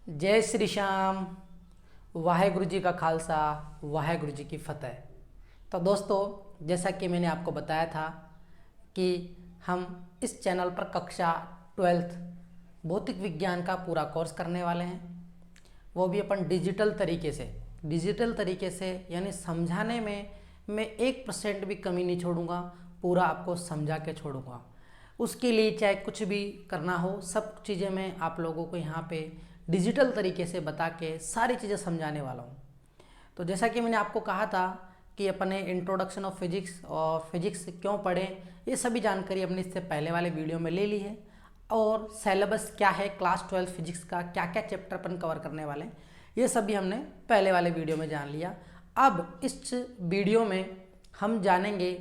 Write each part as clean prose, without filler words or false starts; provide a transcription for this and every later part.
जय श्री श्याम। वाहेगुरु जी का खालसा, वाहेगुरु जी की फतेह। तो दोस्तों, जैसा कि मैंने आपको बताया था कि हम इस चैनल पर कक्षा 12th भौतिक विज्ञान का पूरा कोर्स करने वाले हैं, वो भी अपन डिजिटल तरीके से यानी समझाने में मैं 1% भी कमी नहीं छोड़ूंगा, पूरा आपको समझा के छोड़ूंगा। उसके लिए चाहे कुछ भी करना हो, सब चीज़ें मैं आप लोगों को यहाँ पे डिजिटल तरीके से बता के सारी चीज़ें समझाने वाला हूँ। तो जैसा कि मैंने आपको कहा था कि अपने इंट्रोडक्शन ऑफ फिजिक्स और फिजिक्स क्यों पढ़ें, ये सभी जानकारी अपने इससे पहले वाले वीडियो में ले ली है। और सिलेबस क्या है क्लास 12 फिजिक्स का, क्या क्या चैप्टर अपन कवर करने वाले हैं, ये सभी हमने पहले वाले वीडियो में जान लिया। अब इस वीडियो में हम जानेंगे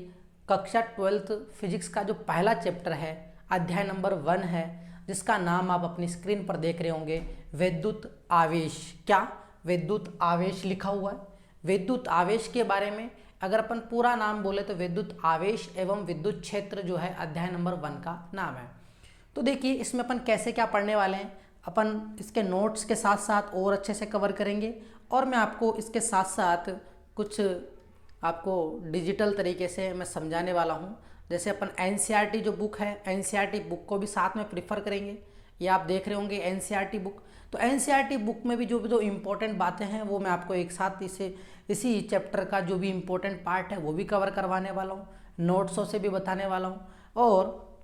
कक्षा 12th फिजिक्स का जो पहला चैप्टर है, अध्याय नंबर 1 है, जिसका नाम आप अपनी स्क्रीन पर देख रहे होंगे, विद्युत आवेश। क्या विद्युत आवेश लिखा हुआ है। विद्युत आवेश के बारे में अगर अपन पूरा नाम बोले तो विद्युत आवेश एवं विद्युत क्षेत्र जो है अध्याय नंबर 1 का नाम है। तो देखिए इसमें अपन कैसे क्या पढ़ने वाले हैं, अपन इसके नोट्स के साथ साथ और अच्छे से कवर करेंगे, और मैं आपको इसके साथ साथ कुछ आपको डिजिटल तरीके से मैं समझाने वाला हूँ। जैसे अपन एनसीईआरटी जो बुक है, एनसीईआरटी बुक को भी साथ में प्रीफर करेंगे। ये आप देख रहे होंगे एनसीईआरटी बुक। तो एनसीईआरटी बुक में भी जो इम्पोर्टेंट बातें हैं वो मैं आपको एक साथ इसी चैप्टर का जो भी इम्पोर्टेंट पार्ट है वो भी कवर करवाने वाला हूँ, नोट्सों से भी बताने वाला हूँ, और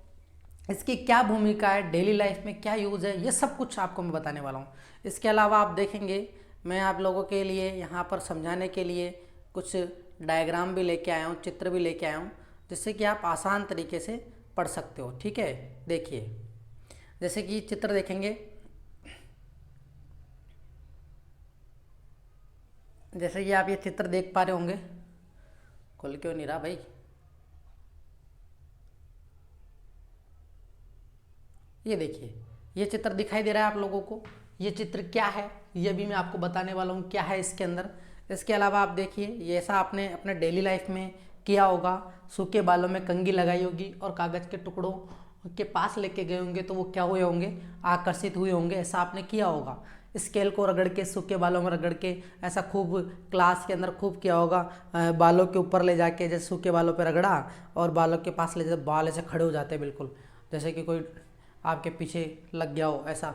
इसकी क्या भूमिका है, डेली लाइफ में क्या यूज़ है, ये सब कुछ आपको मैं बताने वाला हूँ। इसके अलावा आप देखेंगे मैं आप लोगों के लिए यहाँ पर समझाने के लिए कुछ डायग्राम भी लेके आया हूँ, चित्र भी लेके आया हूँ, जिससे कि आप आसान तरीके से पढ़ सकते हो। ठीक है, देखिए जैसे कि चित्र देखेंगे, जैसे कि आप ये चित्र देख पा रहे होंगे। खुल क्यों नहीं रहा भाई? ये देखिए, ये चित्र दिखाई दे रहा है आप लोगों को। ये चित्र क्या है ये भी मैं आपको बताने वाला हूँ, क्या है इसके अंदर। इसके अलावा आप देखिए, ये ऐसा आपने अपने डेली लाइफ में किया होगा, सूखे बालों में कंघी लगाई होगी और कागज़ के टुकड़ों के पास लेके गए होंगे, तो वो क्या हुए होंगे, आकर्षित हुए होंगे। ऐसा आपने किया होगा, स्केल को रगड़ के, सूखे बालों में रगड़ के, ऐसा खूब क्लास के अंदर खूब किया होगा। बालों के ऊपर ले जाके जैसे सूखे बालों पे रगड़ा और बालों के पास ले जाते, बाल ऐसे खड़े हो जाते हैं बिल्कुल, जैसे कि कोई आपके पीछे लग गया हो ऐसा।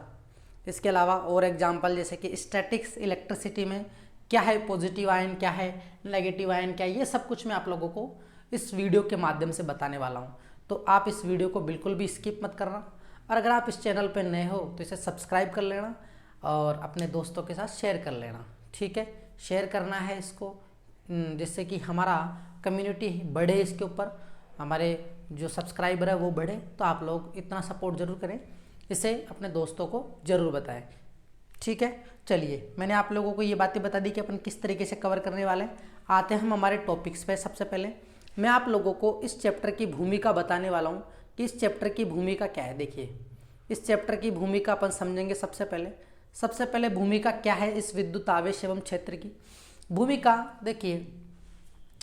इसके अलावा और एग्जांपल जैसे कि स्टैटिक्स इलेक्ट्रिसिटी में क्या है, पॉजिटिव आयन क्या है, नेगेटिव आयन क्या है, ये सब कुछ मैं आप लोगों को इस वीडियो के माध्यम से बताने वाला हूँ। तो आप इस वीडियो को बिल्कुल भी स्किप मत करना, और अगर आप इस चैनल पर नए हो तो इसे सब्सक्राइब कर लेना और अपने दोस्तों के साथ शेयर कर लेना। ठीक है, शेयर करना है इसको, जिससे कि हमारा कम्युनिटी बढ़े, इसके ऊपर हमारे जो सब्सक्राइबर है वो बढ़े। तो आप लोग इतना सपोर्ट ज़रूर करें, इसे अपने दोस्तों को ज़रूर बताएं। ठीक है, चलिए मैंने आप लोगों को ये बातें बता दी कि अपन किस तरीके से कवर करने वाले हैं। आते हैं हम हमारे टॉपिक्स पे। सबसे पहले मैं आप लोगों को इस चैप्टर की भूमिका बताने वाला हूँ कि इस चैप्टर की भूमिका क्या है। देखिए, इस चैप्टर की भूमिका अपन समझेंगे। सबसे पहले भूमिका क्या है इस विद्युत आवेश एवं क्षेत्र की भूमिका। देखिए,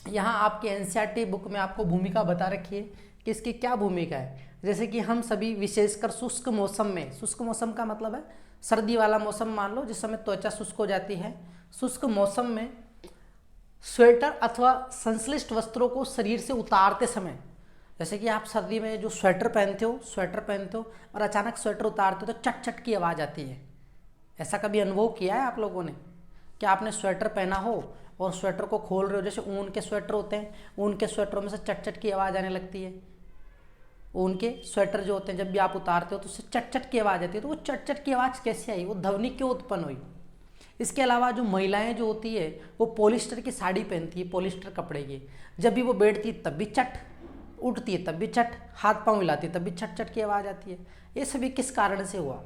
यहाँ आपके एनसीईआरटी बुक में आपको भूमिका बता रखी है कि इसकी क्या भूमिका है। जैसे कि हम सभी विशेषकर शुष्क मौसम में, शुष्क मौसम का मतलब है सर्दी वाला मौसम, मान लो जिस समय त्वचा शुष्क हो जाती है, शुष्क मौसम में स्वेटर अथवा संश्लिष्ट वस्त्रों को शरीर से उतारते समय, जैसे कि आप सर्दी में जो स्वेटर पहनते हो और अचानक स्वेटर उतारते हो तो चट चट की आवाज़ आती है। ऐसा कभी अनुभव किया है आप लोगों ने? क्या आपने स्वेटर पहना हो और स्वेटर को खोल रहे हो, जैसे ऊन के स्वेटर होते हैं, ऊन के स्वेटरों में से चट चट की आवाज़ आने लगती है। ऊन के स्वेटर जो होते हैं जब भी आप उतारते हो तो उससे चट चट की आवाज़ आती है। तो वो चट चट की आवाज़ कैसे आई, वो ध्वनि क्यों उत्पन्न हुई? इसके अलावा जो महिलाएं जो होती है वो पॉलिस्टर की साड़ी पहनती है, पॉलिस्टर कपड़े की, जब भी वो बैठती है तब भी चट, उठती है तब भी चट, हाथ पाँव हिलाती है तब भी चट चट की आवाज़ आती है। ये सभी किस कारण से हुआ,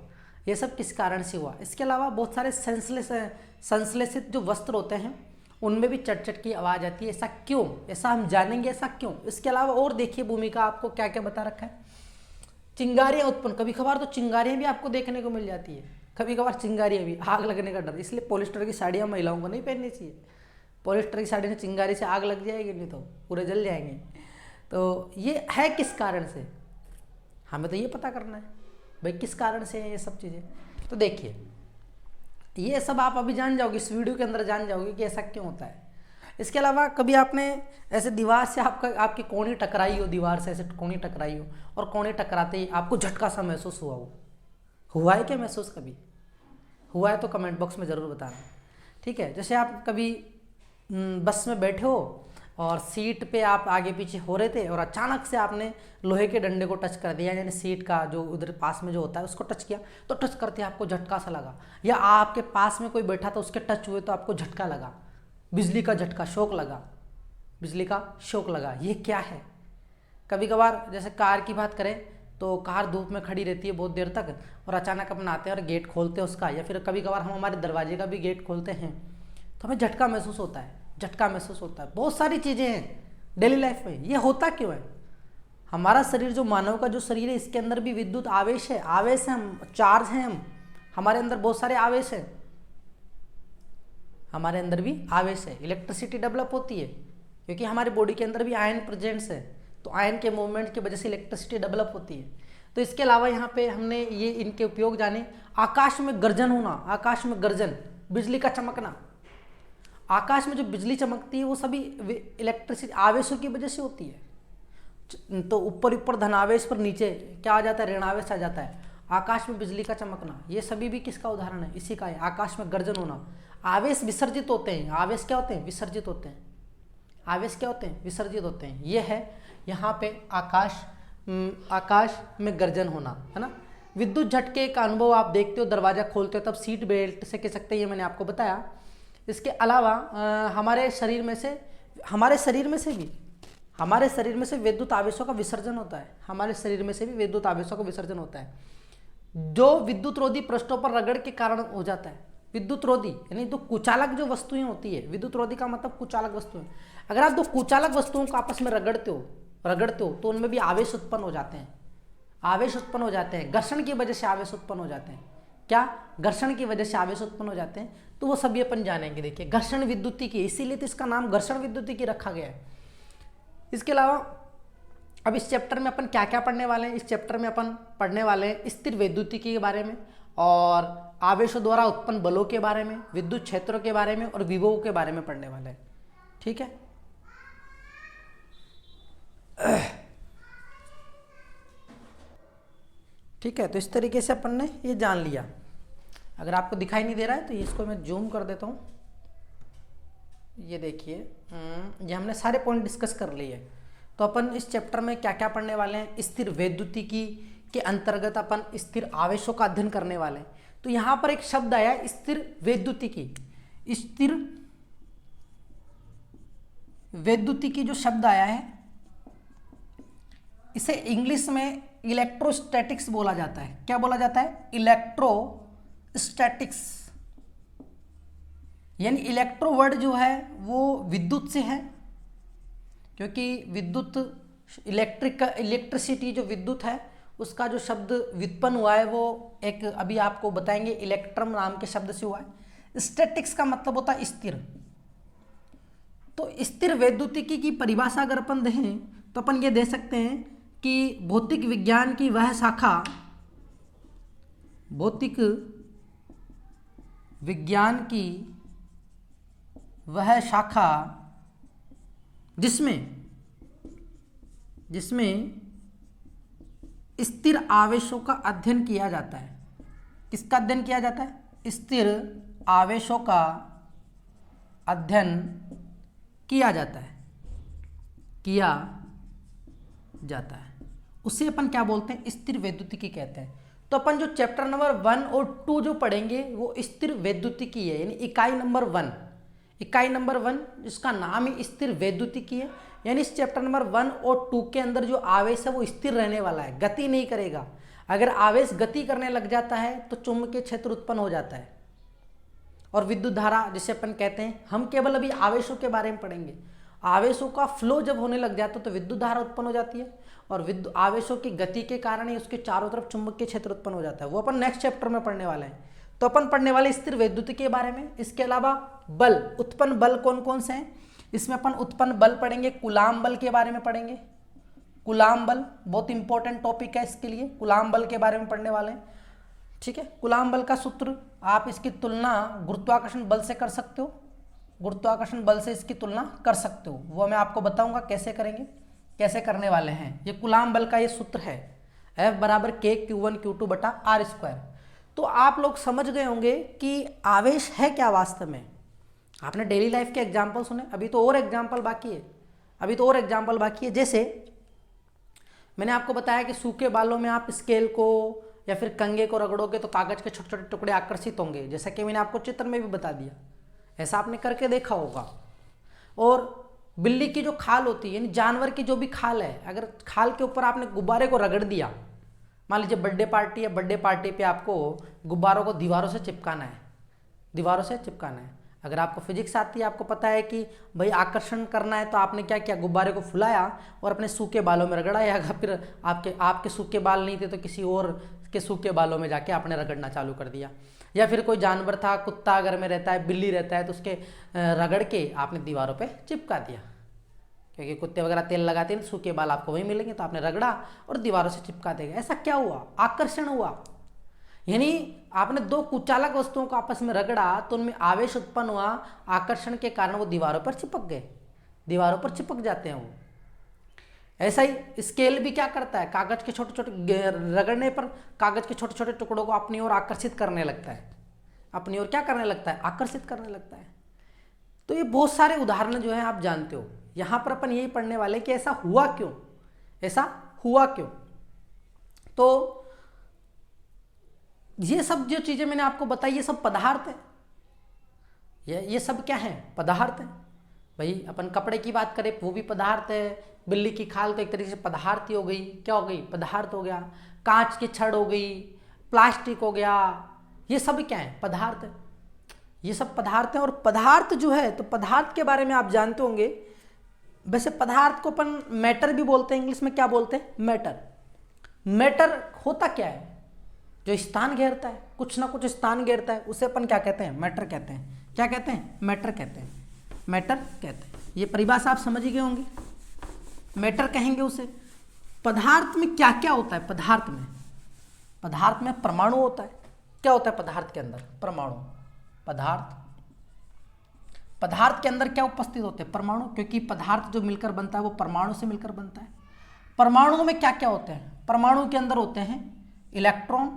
ये सब किस कारण से हुआ? इसके अलावा बहुत सारे संश्लेषित जो वस्त्र होते हैं उनमें भी चट चट की आवाज़ आती है। ऐसा क्यों, ऐसा हम जानेंगे ऐसा क्यों। इसके अलावा और देखिए भूमिका आपको क्या क्या बता रखा है। चिंगारियाँ उत्पन्न, कभी कभार तो चिंगारियाँ भी आपको देखने को मिल जाती है, कभी कभार चिंगारियाँ भी, आग लगने का डर, इसलिए पॉलिस्टर की साड़ियाँ महिलाओं को नहीं पहननी चाहिए। पॉलिस्टर की साड़ी में चिंगारी से आग लग जाएगी, नहीं तो पूरे जल जाएंगे। तो ये है किस कारण से, हमें तो ये पता करना है भाई किस कारण से है ये सब चीज़ें। तो देखिए, ये सब आप अभी जान जाओगे, इस वीडियो के अंदर जान जाओगे कि ऐसा क्यों होता है। इसके अलावा कभी आपने ऐसे दीवार से आपकी कोहनी टकराई हो, दीवार से ऐसे कोहनी टकराई हो और कोहनी टकराते ही आपको झटका सा महसूस हुआ है क्या महसूस? कभी हुआ है तो कमेंट बॉक्स में ज़रूर बताना। ठीक है, जैसे आप कभी बस में बैठे हो और सीट पे आप आगे पीछे हो रहे थे और अचानक से आपने लोहे के डंडे को टच कर दिया, यानी सीट का जो उधर पास में जो होता है उसको टच किया, तो टच करते आपको झटका सा लगा। या आपके पास में कोई बैठा था, उसके टच हुए तो आपको झटका लगा, बिजली का झटका, शॉक लगा, बिजली का शॉक लगा। ये क्या है? कभी कभार जैसे कार की बात करें तो कार धूप में खड़ी रहती है बहुत देर तक और अचानक अपन आते हैं और गेट खोलते हैं उसका, या फिर कभी कभार हम हमारे दरवाजे का भी गेट खोलते हैं तो हमें झटका महसूस होता है, झटका महसूस होता है। बहुत सारी चीज़ें हैं डेली लाइफ में। ये होता क्यों है? हमारा शरीर, जो मानव का जो शरीर है, इसके अंदर भी विद्युत आवेश है, हम चार्ज हैं, हमारे अंदर बहुत सारे आवेश है, हमारे अंदर भी आवेश है, इलेक्ट्रिसिटी डेवलप होती है क्योंकि हमारी बॉडी के अंदर भी आयन प्रेजेंस है, तो आयन के मूवमेंट की वजह से इलेक्ट्रिसिटी डेवलप होती है। तो इसके अलावा यहाँ पे हमने ये इनके उपयोग जाने। आकाश में गर्जन होना, आकाश में गर्जन, बिजली का चमकना। आकाश में जो बिजली चमकती है वो सभी इलेक्ट्रिसिटी आवेशों की वजह से होती है। तो ऊपर ऊपर धनावेश पर नीचे क्या आ जाता है? ऋणावेश आ जाता है। आकाश में बिजली का चमकना, ये सभी भी किसका उदाहरण है? इसी का है। आकाश में गर्जन होना, आवेश विसर्जित होते हैं। आवेश क्या होते हैं? विसर्जित होते हैं। आवेश क्या होते हैं? विसर्जित होते हैं। ये है यहाँ पे आकाश में गर्जन होना, है ना। विद्युत झटके का अनुभव आप देखते हो, दरवाजा खोलते हो तब सीट बेल्ट से कह सकते हैं, ये मैंने आपको बताया। इसके अलावा हमारे शरीर में से विद्युत आवेशों का विसर्जन होता है। हमारे शरीर में से भी विद्युत आवेशों का विसर्जन होता है, जो विद्युत रोधी पृष्ठों पर रगड़ के कारण हो जाता है। विद्युत रोधी यानी दो कुचालक जो वस्तुएं होती है, विद्युत रोधी का मतलब कुचालक वस्तुएं। अगर आप दो कुचालक वस्तुओं को आपस में रगड़ते हो तो उनमें भी आवेश उत्पन्न हो जाते हैं। आवेश उत्पन्न हो जाते हैं, घर्षण की वजह से आवेश उत्पन्न हो जाते हैं। क्या? घर्षण की वजह से आवेश उत्पन्न हो जाते हैं। तो वो सभी अपन जानेंगे। देखिए, घर्षण विद्युतिकी, इसीलिए तो इसका नाम घर्षण विद्युतिकी रखा गया है। इसके अलावा अब इस चैप्टर में अपन क्या क्या पढ़ने वाले हैं? इस चैप्टर में अपन पढ़ने वाले हैं स्थिर विद्युतिकी के बारे में और आवेशों द्वारा उत्पन्न बलों के बारे में, विद्युत क्षेत्रों के बारे में और विभवों के बारे में पढ़ने वाले हैं। ठीक है, ठीक है। तो इस तरीके से अपन ने ये जान लिया। अगर आपको दिखाई नहीं दे रहा है तो इसको मैं जूम कर देता हूँ। ये देखिए, ये हमने सारे पॉइंट डिस्कस कर लिए। तो अपन इस चैप्टर में क्या क्या पढ़ने वाले हैं? स्थिर वैद्युतिकी के अंतर्गत अपन स्थिर आवेशों का अध्ययन करने वाले हैं। तो यहाँ पर एक शब्द आया स्थिर वैद्युतिकी। स्थिर वैद्युतिकी जो शब्द आया है, इसे इंग्लिश में इलेक्ट्रोस्टैटिक्स बोला जाता है। क्या बोला जाता है? इलेक्ट्रोस्टैटिक्स। यानी इलेक्ट्रो वर्ड जो है वो विद्युत से है, क्योंकि विद्युत इलेक्ट्रिसिटी जो विद्युत है उसका जो शब्द व्युत्पन्न हुआ है वो एक अभी आपको बताएंगे इलेक्ट्रम नाम के शब्द से हुआ है। स्टैटिक्स का मतलब होता है स्थिर। तो स्थिर वैद्युतिकी की परिभाषा अगर अपन दें तो अपन ये दे सकते हैं कि भौतिक विज्ञान की वह शाखा, भौतिक विज्ञान की वह शाखा जिसमें स्थिर आवेशों का अध्ययन किया जाता है। किसका अध्ययन किया जाता है? स्थिर आवेशों का अध्ययन किया जाता है। उसे अपन क्या बोलते हैं? स्थिर वैद्युतिकी कहते हैं। तो अपन जो चैप्टर नंबर 1 और 2 जो पढ़ेंगे वो स्थिर वैद्युतिकी है, यानी इकाई नंबर 1, जिसका नाम ही स्थिर वैद्युतिकी है। यानी इस चैप्टर नंबर 1 और 2 के अंदर जो आवेश है वो स्थिर रहने वाला है, गति नहीं करेगा। अगर आवेश गति करने लग जाता है तो चुंबकीय क्षेत्र उत्पन्न हो जाता है और विद्युत धारा जिसे अपन कहते हैं। हम केवल अभी आवेशों के बारे में पढ़ेंगे। आवेशों का फ्लो जब होने लग जाता है तो विद्युत धारा उत्पन्न हो जाती है और आवेशों की गति के कारण ही उसके चारों तरफ चुंबकीय क्षेत्र उत्पन्न हो जाता है। वो अपन नेक्स्ट चैप्टर में पढ़ने वाले हैं। तो अपन पढ़ने वाले स्थिर वैद्युतिकी के बारे में। इसके अलावा बल, उत्पन्न बल कौन कौन से हैं? इसमें अपन उत्पन्न बल पढ़ेंगे, कूलाम बल के बारे में पढ़ेंगे। कूलाम बल बहुत इंपॉर्टेंट टॉपिक है इसके लिए, कूलाम बल के बारे में पढ़ने वाले हैं। ठीक है। कूलाम बल का सूत्र, आप इसकी तुलना गुरुत्वाकर्षण बल से कर सकते हो, गुरुत्वाकर्षण बल से इसकी तुलना कर सकते हो, वो मैं आपको बताऊंगा कैसे करेंगे, कैसे करने वाले हैं। ये कूलाम बल का ये सूत्र है, F बराबर K Q1 Q2 बटा R स्क्वायर। तो आप लोग समझ गए होंगे कि आवेश है क्या वास्तव में। आपने डेली लाइफ के एग्जाम्पल सुने, अभी तो और एग्जाम्पल बाकी है, अभी तो और एग्जाम्पल बाकी है। जैसे मैंने आपको बताया कि सूखे बालों में आप स्केल को या फिर कंघे को रगड़ोगे तो कागज के छोटे छोटे टुकड़े आकर्षित होंगे, जैसा कि मैंने आपको चित्र में भी बता दिया, ऐसा आपने करके देखा होगा। और बिल्ली की जो खाल होती है, यानी जानवर की जो भी खाल है, अगर खाल के ऊपर आपने गुब्बारे को रगड़ दिया, मान लीजिए बर्थडे पार्टी है, बर्थडे पार्टी पे आपको गुब्बारों को दीवारों से चिपकाना है, दीवारों से चिपकाना है। अगर आपको फिजिक्स आती है, आपको पता है कि भाई आकर्षण करना है, तो आपने क्या किया, गुब्बारे को फुलाया और अपने सूखे बालों में रगड़ाया, फिर आपके सूखे बाल नहीं थे तो किसी और के सूखे बालों में जाके आपने रगड़ना चालू कर दिया। या फिर कोई जानवर था, कुत्ता अगर में रहता है, बिल्ली रहता है, तो उसके रगड़ के आपने दीवारों पे चिपका दिया, क्योंकि कुत्ते वगैरह तेल लगाते हैं, सूखे बाल आपको वहीं मिलेंगे, तो आपने रगड़ा और दीवारों से चिपका देगा। ऐसा क्या हुआ, आकर्षण हुआ, यानी आपने दो कुचालक वस्तुओं को आपस में रगड़ा तो उनमें आवेश उत्पन्न हुआ, आकर्षण के कारण वो दीवारों पर चिपक गए, दीवारों पर चिपक जाते हैं वो। ऐसा ही स्केल भी क्या करता है, कागज के छोटे छोटे रगड़ने पर कागज के छोटे छोटे टुकड़ों को अपनी ओर आकर्षित करने लगता है, अपनी ओर क्या करने लगता है, आकर्षित करने लगता है। तो ये बहुत सारे उदाहरण जो है आप जानते हो। यहाँ पर अपन यही पढ़ने वाले कि ऐसा हुआ क्यों, ऐसा हुआ क्यों। तो ये सब जो चीजें मैंने आपको बताई, ये सब पदार्थ है, ये सब क्या है, पदार्थ है। भाई अपन कपड़े की बात करें, वो भी पदार्थ है। बिल्ली की खाल तो एक तरीके से पदार्थ ही हो गई, क्या हो गई, पदार्थ हो गया। कांच की छड़ हो गई, प्लास्टिक हो गया, ये सब क्या है, पदार्थ है, ये सब पदार्थ है। और पदार्थ जो है, तो पदार्थ के बारे में आप जानते होंगे, वैसे पदार्थ को अपन मैटर भी बोलते हैं, इंग्लिश में क्या बोलते हैं, मैटर। मैटर होता क्या है, जो स्थान घेरता है, कुछ ना कुछ स्थान घेरता है, उसे अपन क्या कहते हैं, मैटर कहते हैं। क्या कहते हैं, मैटर कहते हैं, मैटर कहते हैं। ये परिभाषा आप समझ ही गए होंगे, मैटर कहेंगे उसे। पदार्थ में क्या क्या होता है, पदार्थ में परमाणु होता है। क्या होता है पदार्थ के अंदर, परमाणु। पदार्थ के अंदर क्या उपस्थित होते हैं, परमाणु, क्योंकि पदार्थ जो मिलकर बनता है वो परमाणु से मिलकर बनता है। परमाणु में क्या क्या होते हैं, परमाणु के अंदर होते हैं इलेक्ट्रॉन।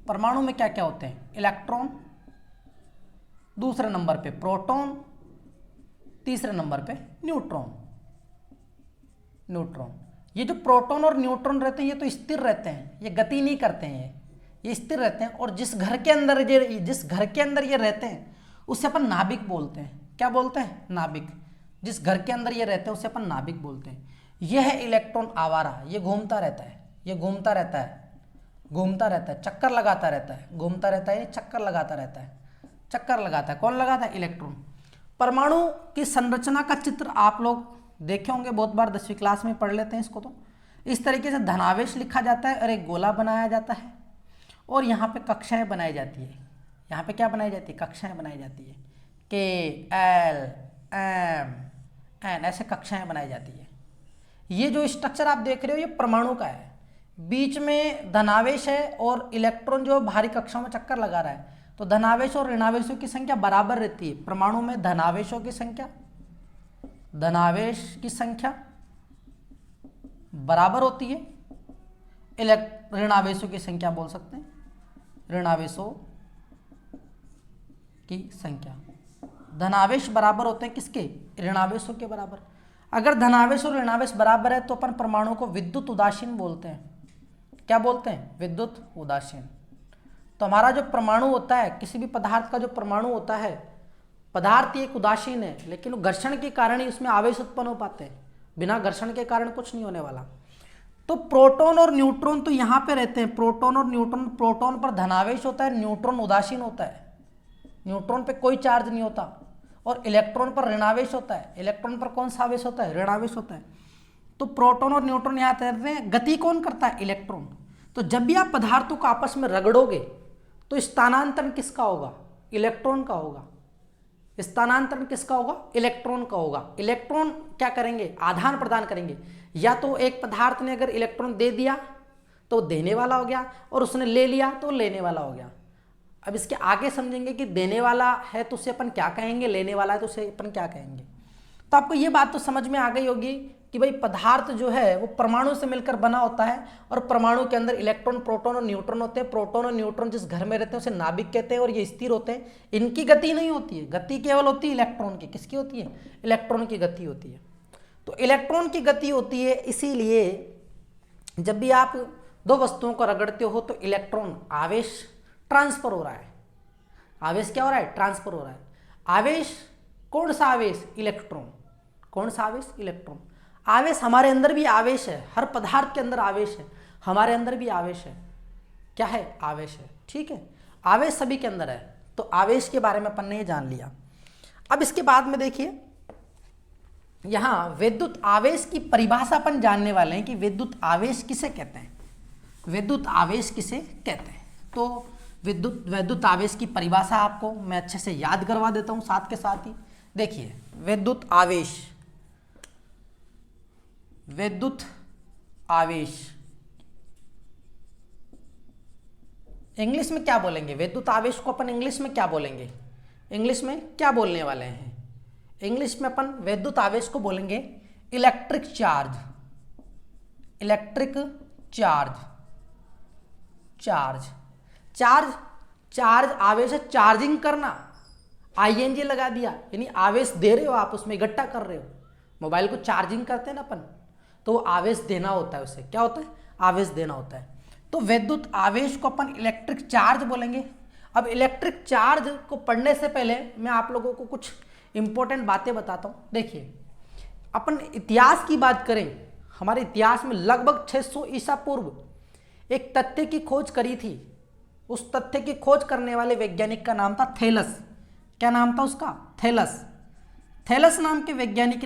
परमाणु में क्या क्या होते हैं, इलेक्ट्रॉन, दूसरे नंबर पे प्रोटॉन, तीसरे नंबर पे न्यूट्रॉन। ये जो प्रोटॉन और न्यूट्रॉन रहते हैं, ये तो स्थिर रहते हैं, ये गति नहीं करते हैं, ये स्थिर रहते हैं। और जिस घर के अंदर ये रहते हैं उसे अपन नाभिक बोलते हैं। क्या बोलते हैं, नाभिक। जिस घर के अंदर ये रहते हैं उसे अपन नाभिक बोलते हैं। यह है इलेक्ट्रॉन आवारा, ये घूमता रहता है, ये घूमता रहता है, चक्कर लगाता रहता है, घूमता रहता है, चक्कर लगाता रहता है, चक्कर लगाता है। कौन लगाता है, इलेक्ट्रॉन। परमाणु की संरचना का चित्र आप लोग देखे होंगे, बहुत बार 10वीं क्लास में पढ़ लेते हैं इसको। तो इस तरीके से धनावेश लिखा जाता है और एक गोला बनाया जाता है, और यहाँ पे कक्षाएं बनाई जाती है। यहाँ पे क्या बनाई जाती है, कक्षाएं बनाई जाती है, K L M N, ऐसे कक्षाएं बनाई जाती है। ये जो स्ट्रक्चर आप देख रहे हो, ये परमाणु का है। बीच में धनावेश है और इलेक्ट्रॉन जो भारी कक्षाओं में चक्कर लगा रहा है, तो धनावेश और ऋणावेशों की संख्या बराबर रहती है। परमाणु में धनावेश की संख्या बराबर होती है, ऋणावेशों की संख्या बोल सकते हैं, ऋणावेशों की संख्या। धनावेश बराबर होते हैं किसके, ऋणावेशों के बराबर। अगर धनावेश और ऋणावेश बराबर है तो अपन परमाणु को विद्युत उदासीन बोलते हैं। क्या बोलते हैं, विद्युत उदासीन। तो हमारा जो परमाणु होता है, किसी भी पदार्थ का जो परमाणु होता है, पदार्थ एक उदासीन है, लेकिन घर्षण के कारण ही उसमें आवेश उत्पन्न हो पाते हैं, बिना घर्षण के कारण कुछ नहीं होने वाला। तो प्रोटॉन और न्यूट्रॉन तो यहाँ पे रहते हैं, प्रोटॉन और न्यूट्रॉन। प्रोटॉन पर धनावेश होता है, न्यूट्रॉन उदासीन होता है, न्यूट्रॉन पे कोई चार्ज नहीं होता। और इलेक्ट्रॉन पर ऋणावेश होता है, इलेक्ट्रॉन पर कौन सा आवेश होता है, ऋणावेश होता है। तो प्रोटॉन और न्यूट्रॉन यहाँ तैर रहे हैं, गति कौन करता है, इलेक्ट्रॉन। तो जब भी आप पदार्थों को आपस में रगड़ोगे तो स्थानांतरण किसका होगा, इलेक्ट्रॉन का होगा। स्थानांतरण किसका होगा, इलेक्ट्रॉन का होगा। इलेक्ट्रॉन क्या करेंगे, आदान प्रदान करेंगे। या तो एक पदार्थ ने अगर इलेक्ट्रॉन दे दिया तो देने वाला हो गया, और उसने ले लिया तो लेने वाला हो गया। अब इसके आगे समझेंगे कि देने वाला है तो उसे अपन क्या कहेंगे, लेने वाला है तो उसे अपन क्या कहेंगे। तो आपको ये बात तो समझ में आ गई होगी कि भाई पदार्थ जो है वो परमाणु से मिलकर बना होता है, और परमाणु के अंदर इलेक्ट्रॉन, प्रोटॉन और न्यूट्रॉन होते हैं। प्रोटॉन और न्यूट्रॉन जिस घर में रहते हैं उसे नाभिक कहते हैं, और ये स्थिर होते हैं। इनकी गति नहीं होती है, गति केवल होती है इलेक्ट्रॉन की। किसकी होती है? इलेक्ट्रॉन की गति होती है। तो इलेक्ट्रॉन की गति होती है, इसीलिए जब भी आप दो वस्तुओं को रगड़ते हो तो इलेक्ट्रॉन आवेश ट्रांसफर हो रहा है। आवेश क्या हो रहा है? ट्रांसफर हो रहा है। आवेश, कौन सा आवेश? इलेक्ट्रॉन। कौन सा आवेश? इलेक्ट्रॉन। आवेश हमारे अंदर भी आवेश है, हर पदार्थ के अंदर आवेश है, हमारे अंदर भी आवेश है। क्या है? आवेश है। ठीक है, आवेश सभी के अंदर है। तो आवेश के बारे में अपन ने ये जान लिया। अब इसके बाद में देखिए, यहां विद्युत आवेश की परिभाषा अपन जानने वाले हैं कि विद्युत आवेश किसे कहते हैं। विद्युत आवेश किसे कहते हैं? तो विद्युत आवेश की परिभाषा आपको मैं अच्छे से याद करवा देता हूं साथ के साथ ही। देखिए, विद्युत आवेश, विद्युत आवेश इंग्लिश में क्या बोलेंगे? विद्युत आवेश को अपन इंग्लिश में क्या बोलेंगे? इंग्लिश में क्या बोलने वाले हैं? इंग्लिश में अपन विद्युत आवेश को बोलेंगे electric charge. Electric charge, charge, charge, charge आवेश है, चार्जिंग करना, आईएनजी लगा दिया, यानी आवेश दे रहे हो आप, उसमें इकट्ठा कर रहे हो। मोबाइल को चार्जिंग करते हैं ना अपन, तो वो आवेश देना होता है। उसे क्या होता है? आवेश देना होता है। तो विद्युत आवेश को अपन इलेक्ट्रिक चार्ज बोलेंगे। अब इलेक्ट्रिक चार्ज को पढ़ने से पहले मैं आप लोगों को कुछ इंपॉर्टेंट बातें बताता हूँ। देखिए, अपन इतिहास की बात करें, हमारे इतिहास में लगभग 600 ईसा पूर्व एक तथ्य की खोज करी थी। उस तथ्य की खोज करने वाले वैज्ञानिक का नाम था थेलस। क्या नाम था उसका? थेलस। थेलस नाम के वैज्ञानिक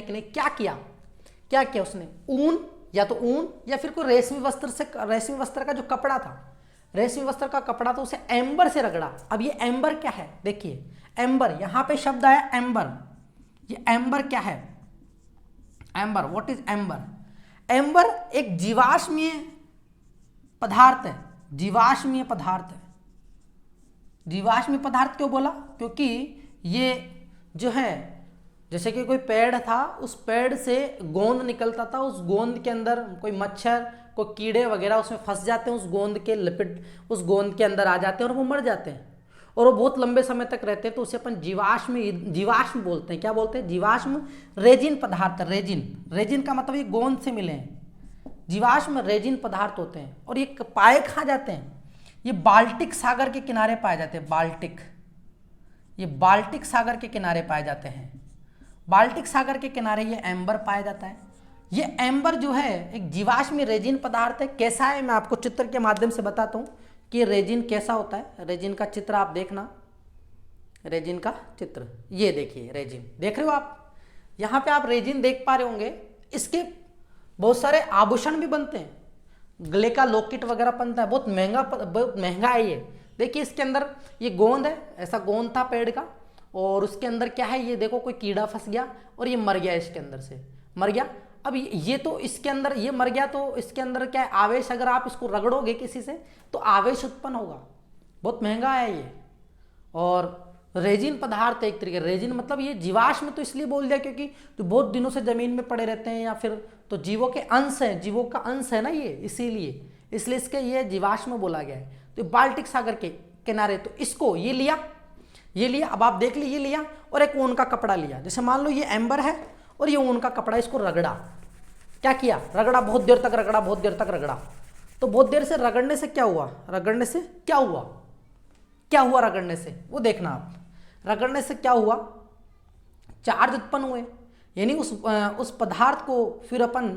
ने क्या किया उसने? ऊन, या तो ऊन या फिर कोई रेशमी वस्त्र का जो कपड़ा था, रेशमी वस्त्र का कपड़ा, तो उसे एम्बर से रगड़ा। अब ये एम्बर क्या है? देखिए, एम्बर, यहां पे शब्द आया एम्बर। ये एम्बर क्या है? Amber, what is amber? Amber एक जीवाश्मीय पदार्थ है। जीवाश्मीय पदार्थ है। जीवाश्मीय पदार्थ क्यों बोला? क्योंकि ये जो है, जैसे कि कोई पेड़ था, उस पेड़ से गोंद निकलता था, उस गोंद के अंदर कोई मच्छर, कोई कीड़े वगैरह उसमें फंस जाते हैं, उस गोंद के अंदर आ जाते हैं और वो मर जाते हैं, और वो बहुत लंबे समय तक रहते हैं। तो उसे अपन जीवाश्म बोलते हैं। क्या बोलते हैं? जीवाश्म। रेजिन पदार्थ, रेजिन का मतलब ये गोंद से मिले हैं। जीवाश्म रेजिन पदार्थ होते हैं, और ये पाए कहाँ जाते हैं? ये बाल्टिक सागर के किनारे पाए जाते हैं। ये बाल्टिक सागर के किनारे पाए जाते हैं। बाल्टिक सागर के किनारे ये एम्बर पाया जाता है। ये एम्बर जो है एक जीवाश्म रेजिन पदार्थ है। कैसा है, मैं आपको चित्र के माध्यम से बताता हूँ कि रेजिन कैसा होता है। रेजिन का चित्र आप देखना, रेजिन का चित्र ये देखिए। रेजिन देख रहे हो आप? यहाँ पे आप रेजिन देख पा रहे होंगे। इसके बहुत सारे आभूषण भी बनते हैं, गले का लॉकेट वगैरह बनता है। बहुत महंगा है ये। देखिए, इसके अंदर ये गोंद है, ऐसा गोंद था पेड़ का, और उसके अंदर क्या है, ये देखो कोई कीड़ा फंस गया और ये मर गया, इसके अंदर से मर गया। अब ये तो इसके अंदर ये मर गया, तो इसके अंदर क्या है? आवेश। अगर आप इसको रगड़ोगे किसी से तो आवेश उत्पन्न होगा। बहुत महंगा है ये, और रेजिन पदार्थ है एक तरीके। रेजिन मतलब ये जीवाश्म तो इसलिए बोल दिया क्योंकि जो बहुत दिनों से जमीन में पड़े रहते हैं, या फिर तो जीवों के अंश है, जीवों का अंश है ना ये, इसीलिए इसके ये जीवाश्म बोला गया है। तो बाल्टिक सागर के किनारे, तो इसको ये लिया। अब आप देख लीजिए, ये लिया और एक ऊन का कपड़ा लिया। जैसे मान लो ये एम्बर है और ये ऊन का कपड़ा, इसको रगड़ा। क्या किया? रगड़ा, बहुत देर तक रगड़ा। तो बहुत देर से रगड़ने से क्या हुआ? रगड़ने से वो देखना आप। रगड़ने से क्या हुआ? चार्ज उत्पन्न हुए, यानी उस पदार्थ को फिर अपन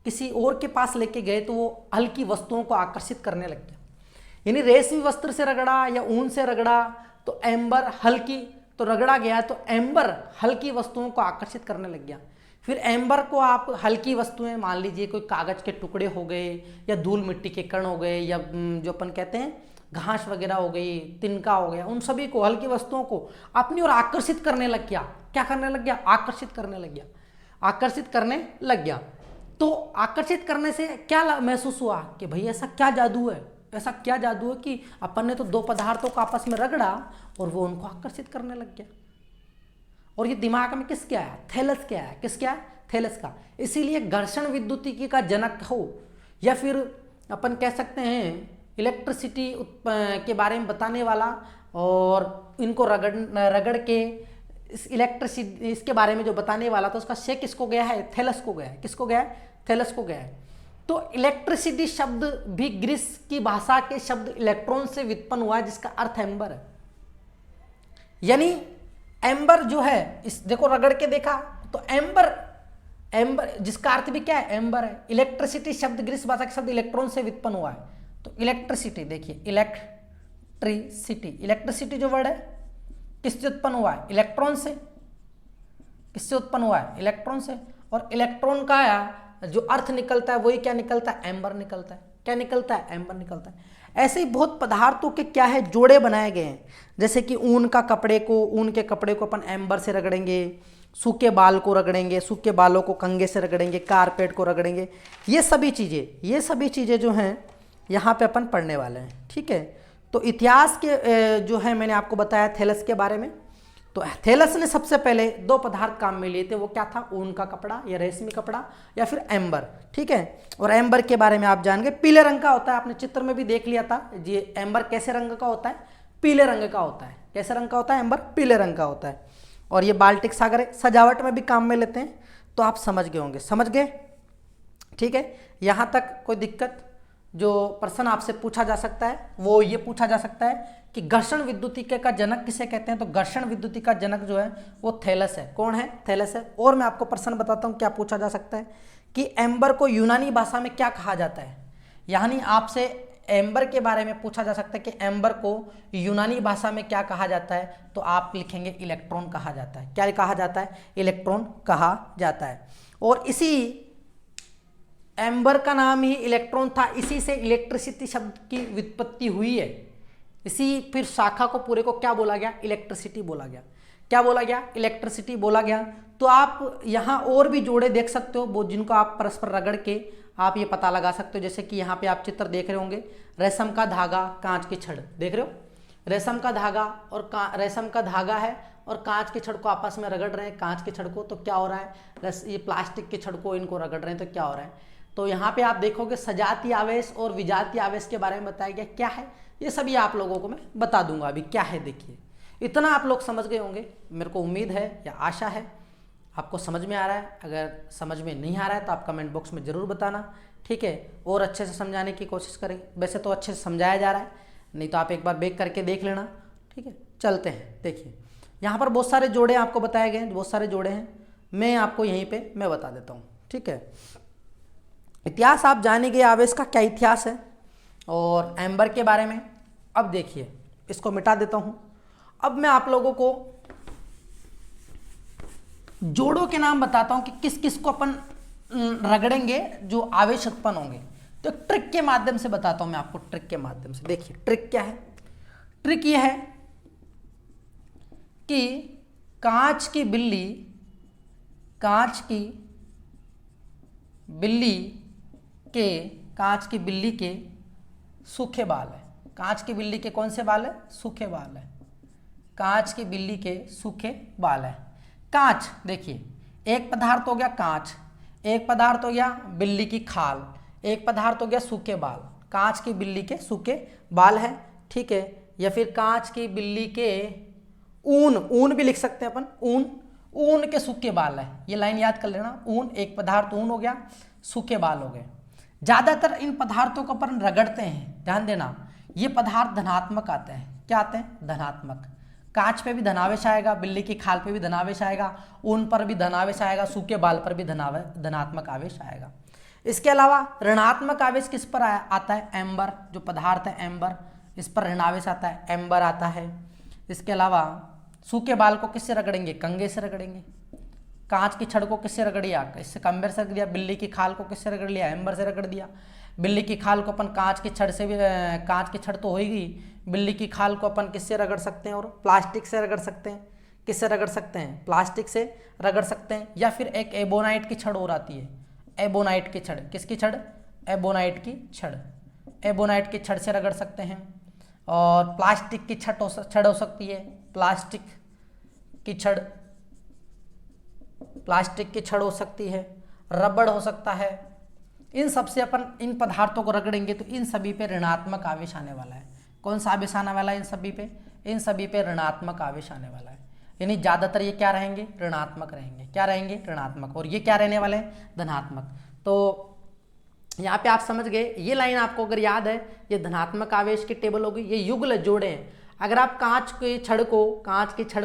किसी और के पास लेके गए तो वो हल्की वस्तुओं को आकर्षित करने लग गया। यानी रेशमी वस्त्र से रगड़ा या ऊन से रगड़ा तो एम्बर हल्की, तो रगड़ा गया तो एम्बर हल्की वस्तुओं को आकर्षित करने लग गया। फिर एम्बर को आप हल्की वस्तुएं, मान लीजिए कोई कागज के टुकड़े हो गए, या धूल मिट्टी के कण हो गए, या जो अपन कहते हैं घास वगैरह हो गई, तिनका हो गया, उन सभी को, हल्की वस्तुओं को अपनी ओर आकर्षित करने लग गया। क्या करने लग गया? आकर्षित करने लग गया। तो आकर्षित करने से क्या महसूस हुआ कि भाई ऐसा क्या जादू है, ऐसा क्या जादू है कि अपन ने तो दो पदार्थों को आपस में रगड़ा और वो उनको आकर्षित करने लग गया। और ये दिमाग में किसके आया? थैलस के आया। किसके आया? थैलस का। इसीलिए घर्षण विद्युतिकी का जनक हो या फिर अपन कह सकते हैं इलेक्ट्रिसिटी के बारे में बताने वाला और इनको रगड़ के इस इलेक्ट्रिसिटी इसके बारे में जो बताने वाला था उसका श्रेय किसको गया है? थैलस को गया है। किसको गया है? थैलस को गया है। तो इलेक्ट्रिसिटी शब्द भी ग्रीस की भाषा के शब्द इलेक्ट्रॉन से व्युत्पन्न हुआ है जिसका अर्थ एम्बर है। यानी एम्बर जो है, इस देखो रगड़ के देखा तो एम्बर जिसका अर्थ भी क्या है? एम्बर है। इलेक्ट्रिसिटी शब्द ग्रीस भाषा के शब्द इलेक्ट्रॉन से व्युत्पन्न हुआ है। तो इलेक्ट्रिसिटी देखिए, इलेक्ट्रिसिटी जो वर्ड है किससे उत्पन्न हुआ है? इलेक्ट्रॉन से। किससे उत्पन्न हुआ है? इलेक्ट्रॉन से। और इलेक्ट्रॉन का जो अर्थ निकलता है वही क्या निकलता है? एम्बर निकलता है। क्या निकलता है? एम्बर निकलता है। ऐसे ही बहुत पदार्थों के क्या है? जोड़े बनाए गए हैं। जैसे कि ऊन के कपड़े को अपन एम्बर से रगड़ेंगे, सूखे बाल को रगड़ेंगे, सूखे बालों को कंघे से रगड़ेंगे, कारपेट को रगड़ेंगे। ये सभी चीज़ें जो हैं यहाँ पे अपन पढ़ने वाले हैं। ठीक है। तो इतिहास के जो है मैंने आपको बताया थैलस के बारे में। तो थैलस ने सबसे पहले दो पदार्थ काम में लिए थे। वो क्या था? ऊन का कपड़ा या रेशमी कपड़ा या फिर एम्बर। ठीक है। और एम्बर के बारे में आप जान गए, पीले रंग का होता है। आपने चित्र में भी देख लिया था। ये एम्बर कैसे रंग का होता है? पीले रंग का होता है। कैसे रंग का होता है? एम्बर पीले रंग का होता है। और ये बाल्टिक सागर है, सजावट में भी काम में लेते हैं। तो आप समझ गए होंगे। समझ गए? ठीक है। यहाँ तक कोई दिक्कत? जो प्रश्न आपसे पूछा जा सकता है वो ये पूछा जा सकता है कि घर्षण विद्युतिकी का जनक किसे कहते हैं? तो घर्षण विद्युतिकी का जनक जो है वो थैलस है। कौन है? थैलस है। और मैं आपको प्रश्न बताता हूँ क्या पूछा जा सकता है कि एम्बर को यूनानी भाषा में क्या कहा जाता है। यानी आपसे एम्बर के बारे में पूछा जा सकता है कि एम्बर को यूनानी भाषा में क्या कहा जाता है। तो आप लिखेंगे इलेक्ट्रॉन कहा जाता है। क्या कहा जाता है? इलेक्ट्रॉन कहा जाता है। और इसी एम्बर का नाम ही इलेक्ट्रॉन था। इसी से इलेक्ट्रिसिटी शब्द की व्युत्पत्ति हुई है। इसी फिर शाखा को पूरे को क्या बोला गया? इलेक्ट्रिसिटी बोला गया। क्या बोला गया? इलेक्ट्रिसिटी बोला गया। तो आप यहाँ और भी जोड़े देख सकते हो वो जिनको आप परस्पर रगड़ के आप ये पता लगा सकते हो। जैसे कि यहाँ पे आप चित्र देख रहे होंगे, रेशम का धागा, कांच की छड़। देख रहे हो? रेशम का धागा और रेशम का धागा है और कांच की छड़ को आपस में रगड़ रहे हैं। कांच की छड़ को तो क्या हो रहा है? ये प्लास्टिक की छड़ को इनको रगड़ रहे हैं तो क्या हो रहा है? तो यहाँ पे आप देखोगे सजातीय आवेश और विजातीय आवेश के बारे में बताया गया। क्या है ये सभी आप लोगों को मैं बता दूंगा अभी क्या है। देखिए इतना आप लोग समझ गए होंगे, मेरे को उम्मीद है या आशा है आपको समझ में आ रहा है। अगर समझ में नहीं आ रहा है तो आप कमेंट बॉक्स में ज़रूर बताना। ठीक है। और अच्छे से समझाने की कोशिश करें। वैसे तो अच्छे से समझाया जा रहा है, नहीं तो आप एक बार बैक करके देख लेना। ठीक है। चलते हैं। देखिए यहाँ पर बहुत सारे जोड़े आपको बताए गए हैं, बहुत सारे जोड़े हैं। मैं आपको यहीं पर मैं बता देता हूँ। ठीक है। इतिहास आप जानेंगे आवेश का क्या इतिहास है और एम्बर के बारे में। अब देखिए इसको मिटा देता हूं। अब मैं आप लोगों को जोड़ों के नाम बताता हूं कि किस किस को अपन रगड़ेंगे जो आवेश उत्पन्न होंगे। तो ट्रिक के माध्यम से बताता हूं मैं आपको। ट्रिक के माध्यम से देखिए ट्रिक क्या है। ट्रिक यह है कि कांच की बिल्ली के सूखे बाल है। कांच की बिल्ली के कौन से बाल है? सूखे बाल है। कांच की बिल्ली के सूखे बाल है। कांच देखिए एक पदार्थ हो गया कांच, एक पदार्थ हो गया बिल्ली की खाल, एक पदार्थ हो गया सूखे बाल। कांच की बिल्ली के सूखे बाल है। ठीक है। या फिर कांच की बिल्ली के ऊन भी लिख सकते हैं अपन। ऊन के सूखे बाल है। ये लाइन याद कर लेना। ऊन एक पदार्थ ऊन हो गया, सूखे बाल हो गए। ज़्यादातर इन पदार्थों को अपन रगड़ते हैं। ध्यान देना ये पदार्थ धनात्मक आते हैं। क्या आते हैं? धनात्मक। कांच पे भी धनावेश आएगा, बिल्ली की खाल पे भी धनावेश आएगा, ऊन पर भी धनावेश आएगा, सूखे बाल पर भी धनात्मक आवेश आएगा। इसके अलावा ऋणात्मक आवेश किस पर आता है? एम्बर जो पदार्थ है एम्बर, इस पर ऋणावेश आता है, एम्बर आता है। इसके अलावा सूखे बाल को किससे रगड़ेंगे? कंघे से रगड़ेंगे। कांच की छड़ को किससे रगड़ दिया? इससे कंबेर से रगड़ दिया। बिल्ली की खाल को किससे रगड़ लिया? एम्बर से रगड़ दिया। बिल्ली की खाल को अपन कांच की छड़ से भी, कांच की छड़ तो होगी, बिल्ली की खाल को अपन किससे रगड़ सकते हैं? और प्लास्टिक से रगड़ सकते हैं। किससे रगड़ सकते हैं? प्लास्टिक से रगड़ सकते हैं। या फिर एक एबोनाइट की छड़ और आती है, एबोनाइट की छड़, किसकी छड़? एबोनाइट की छड़, एबोनाइट की छड़ से रगड़ सकते हैं। और प्लास्टिक की छड़ हो सकती है, प्लास्टिक की छड़, प्लास्टिक की छड़ हो सकती है, रबड़ हो सकता है। इन सबसे अपन इन पदार्थों को रगड़ेंगे तो इन सभी पे ऋणात्मक आवेश आने वाला है। कौन सा आवेश आने वाला है इन सभी पे? इन सभी पे ऋणात्मक आवेश आने वाला है। यानी ज़्यादातर ये क्या रहेंगे? ऋणात्मक रहेंगे। क्या रहेंगे? ऋणात्मक। और ये क्या रहने वाले हैं? धनात्मक। तो यहाँ पे आप समझ गए, ये लाइन आपको अगर याद है, ये धनात्मक आवेश की टेबल होगी, ये युगल जोड़े हैं। अगर आप कांच की छड़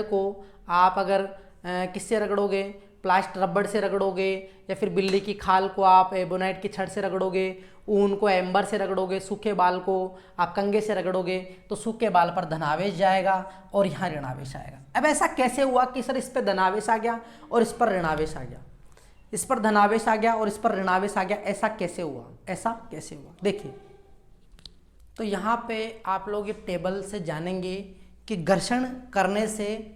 को आप अगर किससे रगड़ोगे? रबड़ से रगड़ोगे, या फिर बिल्ली की खाल को आप एबोनाइट की छड़ से रगड़ोगे, ऊन को एम्बर से रगड़ोगे, सूखे बाल को आप कंघे से रगड़ोगे, तो सूखे बाल पर धनावेश जाएगा और यहाँ ऋणावेश आएगा। अब ऐसा कैसे हुआ कि सर इस पर धनावेश आ गया और इस पर ऋणावेश आ गया, इस पर धनावेश आ गया और इस पर ऋणावेश आ गया? ऐसा कैसे हुआ? ऐसा कैसे हुआ? देखिए, तो यहाँ पे आप लोग ये टेबल से जानेंगे कि घर्षण करने से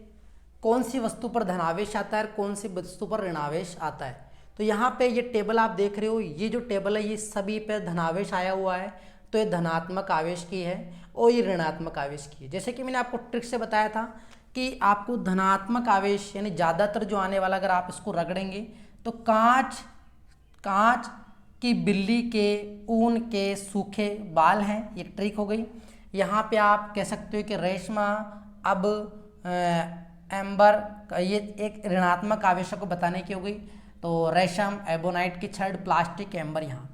कौन सी वस्तु पर धनावेश आता है और कौन सी वस्तु पर ऋणावेश आता है। तो यहाँ पे ये टेबल आप देख रहे हो, ये जो टेबल है ये सभी पे धनावेश आया हुआ है, तो ये धनात्मक आवेश की है और ये ऋणात्मक आवेश की है। जैसे कि मैंने आपको ट्रिक से बताया था कि आपको धनात्मक आवेश यानी ज़्यादातर जो आने वाला, अगर आप इसको रगड़ेंगे तो कांच की बिल्ली के ऊन के सूखे बाल हैं, ये ट्रिक हो गई। यहाँ पे आप कह सकते हो कि रेशमा, अब एम्बर, ये एक ऋणात्मक आवेशों को बताने की हो गई। तो रेशम, एबोनाइट की छड़, प्लास्टिक, एम्बर, यहाँ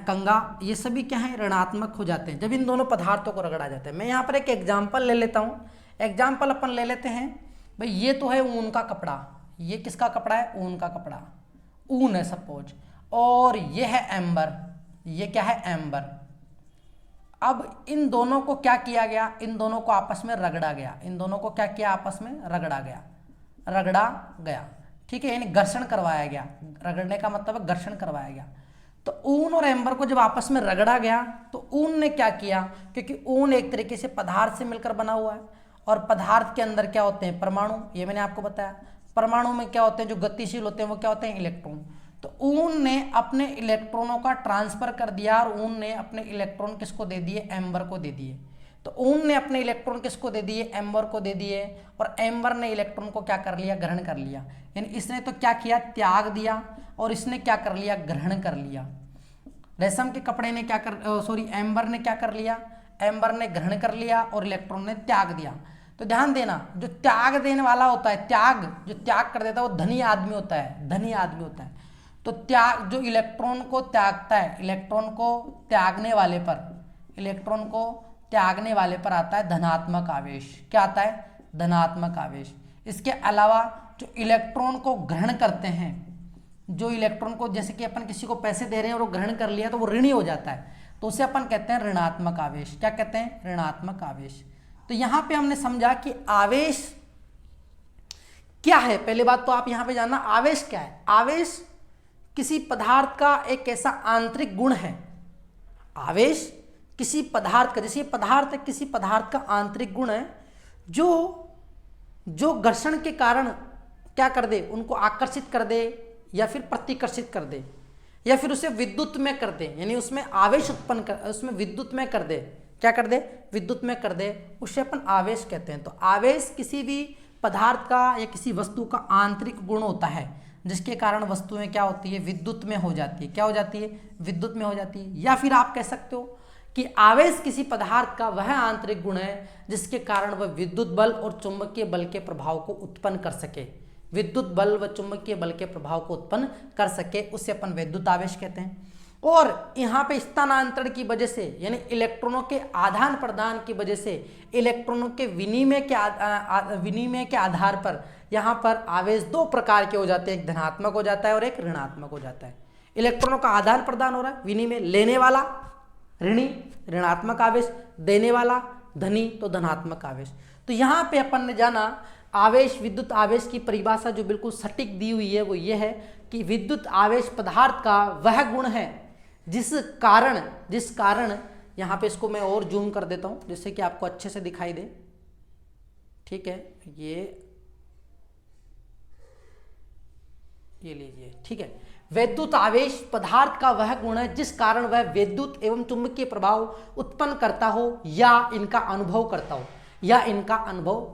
कंगा, ये सभी क्या है? ऋणात्मक हो जाते हैं जब इन दोनों पदार्थों को रगड़ा जाता है। मैं यहाँ पर एक एग्जाम्पल ले लेता हूँ। एग्जाम्पल अपन ले लेते हैं भाई, ये तो है ऊन का कपड़ा, ये किसका कपड़ा है? ऊन का कपड़ा, ऊन है सपोज, और ये है एम्बर, ये क्या है? एम्बर। अब इन दोनों को क्या किया गया? इन दोनों को आपस में रगड़ा गया। इन दोनों को क्या किया? आपस में रगड़ा गया। ठीक है, यानी घर्षण करवाया गया। रगड़ने का मतलब है घर्षण करवाया गया। तो ऊन और एम्बर को जब आपस में रगड़ा गया तो ऊन ने क्या किया? क्योंकि ऊन एक तरीके से पदार्थ से मिलकर बना हुआ है, और पदार्थ के अंदर क्या होते हैं? परमाणु। ये मैंने आपको बताया। परमाणु में क्या होते हैं? जो गतिशील होते हैं वो क्या होते हैं? इलेक्ट्रॉन। तो ऊन ने अपने इलेक्ट्रॉनों का ट्रांसफर कर दिया और ऊन ने अपने इलेक्ट्रॉन किसको दे दिए? एम्बर को दे दिए। तो ऊन ने अपने इलेक्ट्रॉन किसको दे दिए? एम्बर को दे दिए, और एम्बर ने इलेक्ट्रॉन को क्या कर लिया? ग्रहण कर लिया। यानी इसने तो क्या किया? त्याग दिया, और इसने क्या कर लिया? ग्रहण कर लिया। रेशम के कपड़े ने क्या एम्बर ने क्या कर लिया? एम्बर ने ग्रहण कर लिया और इलेक्ट्रॉन ने त्याग दिया। तो ध्यान देना, जो त्याग देने वाला होता है, जो त्याग कर देता है वो धनी आदमी होता है। तो त्याग, जो इलेक्ट्रॉन को त्यागता है, इलेक्ट्रॉन को त्यागने वाले पर आता है धनात्मक आवेश। क्या आता है? धनात्मक आवेश। इसके अलावा जो इलेक्ट्रॉन को ग्रहण करते हैं, जो इलेक्ट्रॉन को, जैसे कि अपन किसी को पैसे दे रहे हैं और वो ग्रहण कर लिया तो वो ऋणी हो जाता है, तो उसे अपन कहते हैं ऋणात्मक आवेश। क्या कहते हैं? ऋणात्मक आवेश। तो यहां पे हमने समझा कि आवेश क्या है। पहली बात तो आप यहां पे जानना, आवेश क्या है? आवेश किसी पदार्थ का एक ऐसा आंतरिक गुण है। आवेश किसी पदार्थ का, जैसे पदार्थ है, किसी पदार्थ का आंतरिक गुण है जो घर्षण के कारण क्या कर दे? उनको आकर्षित कर दे, या फिर प्रतिकर्षित कर दे, या फिर उसे विद्युत में कर दे, यानी उसमें आवेश उत्पन्न कर, उसमें विद्युत में कर दे। क्या कर दे? विद्युत में कर दे, उसे अपन आवेश कहते हैं। तो आवेश किसी भी पदार्थ का या किसी वस्तु का आंतरिक गुण होता है, जिसके कारण वस्तुएं क्या होती है? विद्युत में हो जाती है। क्या हो जाती है? विद्युत में हो जाती है। या फिर आप कह सकते हो कि आवेश किसी पदार्थ का वह आंतरिक गुण है जिसके कारण वह विद्युत बल और चुंबकीय बल के प्रभाव को उत्पन्न कर सके। विद्युत बल व चुंबकीय बल के प्रभाव को उत्पन्न कर सके, उसे अपन विद्युत आवेश कहते हैं। और यहाँ पे स्थानांतरण की वजह से, यानी इलेक्ट्रॉनों के आदान प्रदान की वजह से, इलेक्ट्रॉनों के विनिमय के आधार पर यहाँ पर आवेश दो प्रकार के हो जाते हैं, एक धनात्मक हो जाता है और एक ऋणात्मक हो जाता है। इलेक्ट्रॉनों का आदान प्रदान हो रहा है, विनिमय, लेने वाला ऋणी ऋणात्मक आवेश, देने वाला धनी तो धनात्मक आवेश। तो यहाँ पे अपन ने जाना आवेश, विद्युत आवेश की परिभाषा जो बिल्कुल सटीक दी हुई है वो ये है कि विद्युत आवेश पदार्थ का वह गुण है जिस कारण यहाँ पे इसको मैं और जूम कर देता हूँ जिससे कि आपको अच्छे से दिखाई दे। ठीक है, ये लीजिए। ठीक है, वैद्युत आवेश पदार्थ का वह गुण है जिस कारण वह विद्युत एवं चुंबकीय प्रभाव उत्पन्न करता हो या इनका अनुभव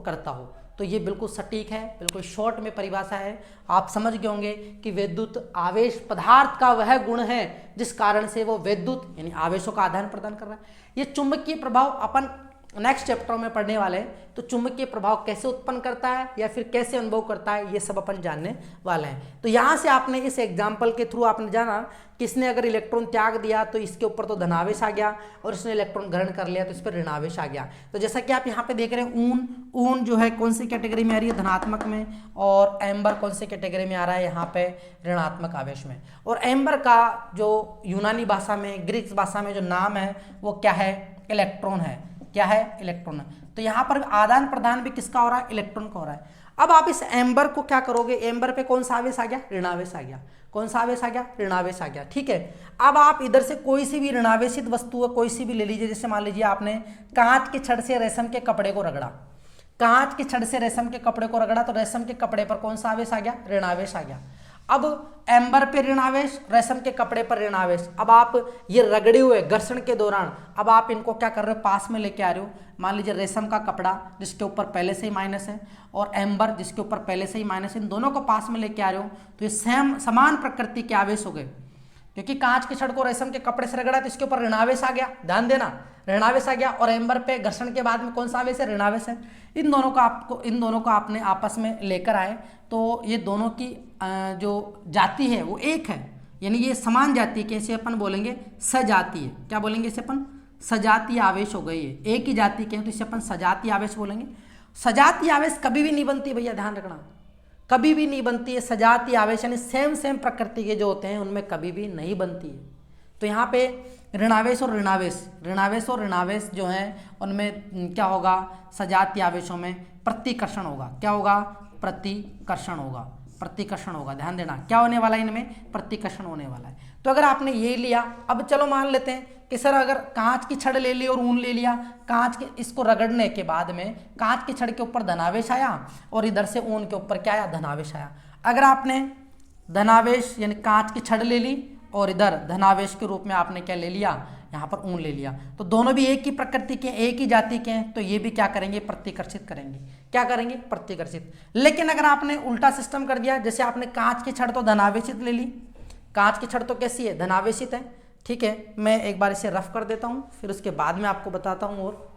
करता हो। तो ये बिल्कुल सटीक है, बिल्कुल शॉर्ट में परिभाषा है। आप समझ गए होंगे कि विद्युत आवेश पदार्थ का वह गुण है जिस कारण से वो विद्युत यानी आवेशों का आदान प्रदान कर रहा है। ये चुंबकीय प्रभाव अपन नेक्स्ट चैप्टर में पढ़ने वाले हैं, तो चुंबकीय प्रभाव कैसे उत्पन्न करता है या फिर कैसे अनुभव करता है ये सब अपन जानने वाले हैं। तो यहाँ से आपने इस एग्जाम्पल के थ्रू आपने जाना कि इसने अगर इलेक्ट्रॉन त्याग दिया तो इसके ऊपर तो धनावेश आ गया, और इसने इलेक्ट्रॉन ग्रहण कर लिया तो इस पर ऋणावेश आ गया। तो जैसा कि आप यहाँ पे देख रहे हैं, ऊन जो है कौन सी कैटेगरी में आ रही है, धनात्मक में, और एम्बर कौन सी कैटेगरी में आ रहा है, यहाँ पे ऋणात्मक आवेश में। और एम्बर का जो यूनानी भाषा में, ग्रीक भाषा में जो नाम है वो क्या है, इलेक्ट्रॉन है। क्या है, इलेक्ट्रॉन। तो यहाँ पर आदान प्रदान भी किसका हो रहा है, इलेक्ट्रॉन का हो रहा है। अब आप इस एम्बर को क्या करोगे, एम्बर पे कौन सा आवेश आ गया, ऋणावेश आ गया। कौन सा आवेश आ गया, ऋणावेश आ गया। ठीक है, अब आप इधर से कोई सी भी ऋणावेशित वस्तु है कोई सी भी ले लीजिए। जैसे मान लीजिए आपने कांच के छड़ से रेशम के कपड़े को रगड़ा, कांच के छड़ से रेशम के कपड़े को रगड़ा तो रेशम के कपड़े पर कौन सा आवेश आ गया, ऋणावेश आ गया। अब एम्बर पे ऋणावेश, रेशम के कपड़े पर ऋणावेश। अब आप ये रगड़े हुए घर्षण के दौरान अब आप इनको क्या कर रहे हो, पास में लेके आ रहे हो। मान लीजिए रेशम का कपड़ा जिसके ऊपर पहले से ही माइनस है और एम्बर जिसके ऊपर पहले से ही माइनस है, इन दोनों को पास में लेके आ रहे हो तो ये समान प्रकृति के आवेश हो गए, क्योंकि कांच के छड़ को रेशम के कपड़े से रगड़ा तो इसके ऊपर ऋणावेश आ गया। ध्यान देना, ऋणावेश आ गया। और एम्बर पे घर्षण के बाद में कौन सा आवेश है, ऋणावेश है। इन दोनों को आपने आपस में लेकर आए तो ये दोनों की जो जाति है वो एक है, यानी ये समान जाति के, इसे अपन बोलेंगे सजातीय। क्या बोलेंगे इसे अपन, सजातीय आवेश हो गई है। एक ही जाति के हैं तो इसे अपन सजातीय आवेश बोलेंगे। सजातीय आवेश कभी भी नहीं बनती भैया, ध्यान रखना, कभी भी नहीं बनती है। सजातीय आवेश यानी सेम प्रकृति के जो होते हैं उनमें कभी भी नहीं बनती है। तो यहाँ पे ऋणावेश और ऋणावेश जो हैं उनमें क्या होगा, सजातीय आवेशों में प्रतिकर्षण होगा। क्या होगा, प्रतिकर्षण होगा। ध्यान देना, क्या होने वाला है, इनमें प्रतिकर्षण होने वाला है। तो अगर आपने ये लिया, अब चलो मान लेते हैं कि सर अगर कांच की छड़ ले ली और ऊन ले लिया, कांच के इसको रगड़ने के बाद में कांच की छड़ के ऊपर धनावेश आया और इधर से ऊन के ऊपर क्या आया, धनावेश आया। अगर आपने धनावेश यानी कांच की छड़ ले ली और इधर धनावेश के रूप में आपने क्या ले लिया, यहाँ पर ऊन ले लिया, तो दोनों भी एक ही प्रकृति के, एक ही जाति के हैं, तो ये भी क्या करेंगे, प्रतिकर्षित करेंगे। क्या करेंगे, प्रतिकर्षित। लेकिन अगर आपने उल्टा सिस्टम कर दिया, जैसे आपने कांच की छड़ तो धनावेशित ले ली, कांच की छड़ तो कैसी है, धनावेशित है। ठीक है, मैं एक बार इसे रफ कर देता हूं, फिर उसके बाद में आपको बताता हूं। और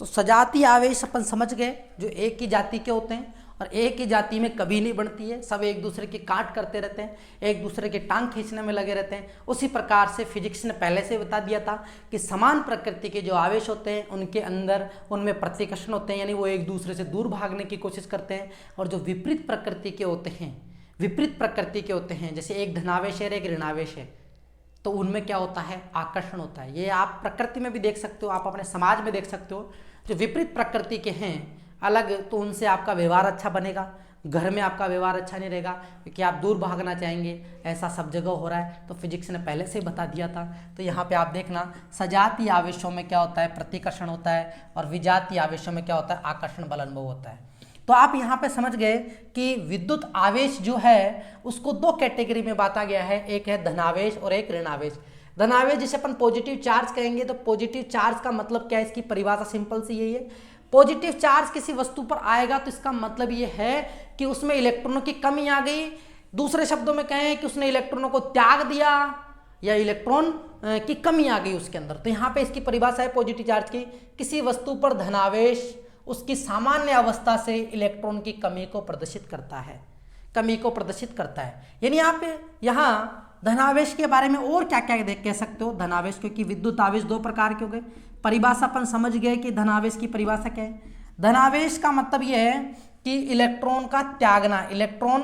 तो सजातीय आवेश अपन समझ गए, जो एक ही जाति के होते हैं और एक ही जाति में कभी नहीं बनती है, सब एक दूसरे की काट करते रहते हैं, एक दूसरे के टांग खींचने में लगे रहते हैं। उसी प्रकार से फिजिक्स ने पहले से बता दिया था कि समान प्रकृति के जो आवेश होते हैं उनके अंदर उनमें प्रतिकर्षण होते हैं, यानी वो एक दूसरे से दूर भागने की कोशिश करते हैं। और जो विपरीत प्रकृति के होते हैं, जैसे एक धनावेश है और एक ऋणावेश है, तो उनमें क्या होता है, आकर्षण होता है। ये आप प्रकृति में भी देख सकते हो, आप अपने समाज में देख सकते हो। जो विपरीत प्रकृति के हैं अलग, तो उनसे आपका व्यवहार अच्छा बनेगा, घर में आपका व्यवहार अच्छा नहीं रहेगा, क्योंकि आप दूर भागना चाहेंगे। ऐसा सब जगह हो रहा है, तो फिजिक्स ने पहले से ही बता दिया था। तो यहाँ पे आप देखना, सजातीय आवेशों में क्या होता है, प्रतिकर्षण होता है, और विजातीय आवेशों में क्या होता है, आकर्षण बल अनुभव होता है। तो आप यहाँ पे समझ गए कि विद्युत आवेश जो है उसको दो कैटेगरी में बांटा गया है, एक है धनावेश और एक ऋणावेश। धनावेश जिसे अपन पॉजिटिव चार्ज कहेंगे, तो पॉजिटिव चार्ज का मतलब क्या है, इसकी परिभाषा सिंपल सी यही है। पॉजिटिव चार्ज किसी वस्तु पर आएगा तो इसका मतलब ये है कि उसमें इलेक्ट्रॉनों की कमी आ गई। दूसरे शब्दों में कहें कि उसने इलेक्ट्रॉनों को त्याग दिया या इलेक्ट्रॉन की कमी आ गई उसके अंदर। तो यहाँ पे इसकी परिभाषा है पॉजिटिव चार्ज की, किसी वस्तु पर धनावेश उसकी सामान्य अवस्था से इलेक्ट्रॉन की कमी को प्रदर्शित करता है, यानी आप यहाँ धनावेश के बारे में और क्या क्या कह सकते हो। धनावेश, क्योंकि विद्युत आवेश दो प्रकार के हो गए, परिभाषा अपन समझ गए कि धनावेश की परिभाषा क्या है। धनावेश का मतलब यह है कि इलेक्ट्रॉन का त्यागना, इलेक्ट्रॉन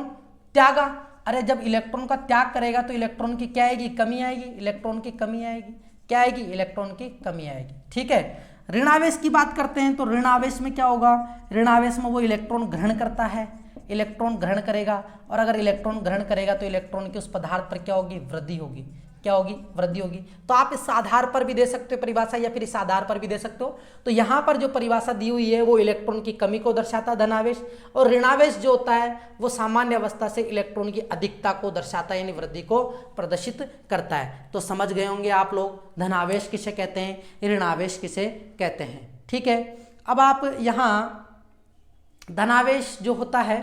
त्यागा। अरे जब इलेक्ट्रॉन का त्याग करेगा तो इलेक्ट्रॉन की क्या आएगी, कमी आएगी, इलेक्ट्रॉन की कमी आएगी। क्या आएगी, इलेक्ट्रॉन की कमी आएगी। ठीक है, ऋणावेश की बात करते हैं तो ऋणावेश में क्या होगा, ऋणावेश में वो इलेक्ट्रॉन ग्रहण करता है, इलेक्ट्रॉन ग्रहण करेगा, और अगर इलेक्ट्रॉन ग्रहण करेगा तो इलेक्ट्रॉन के उस पदार्थ पर क्या होगी, वृद्धि होगी। क्या होगी, वृद्धि होगी। तो आप इस आधार पर भी दे सकते हो परिभाषा या फिर इस आधार पर भी दे सकते हो। तो यहाँ पर जो परिभाषा दी हुई है वो इलेक्ट्रॉन की कमी को दर्शाता है धनावेश, और ऋणावेश जो होता है वो सामान्य अवस्था से इलेक्ट्रॉन की अधिकता को दर्शाता है, यानी वृद्धि को प्रदर्शित करता है। तो समझ गए होंगे आप लोग धनावेश किसे कहते हैं, ऋणावेश किसे कहते हैं। ठीक है, अब आप यहाँ धनावेश जो होता है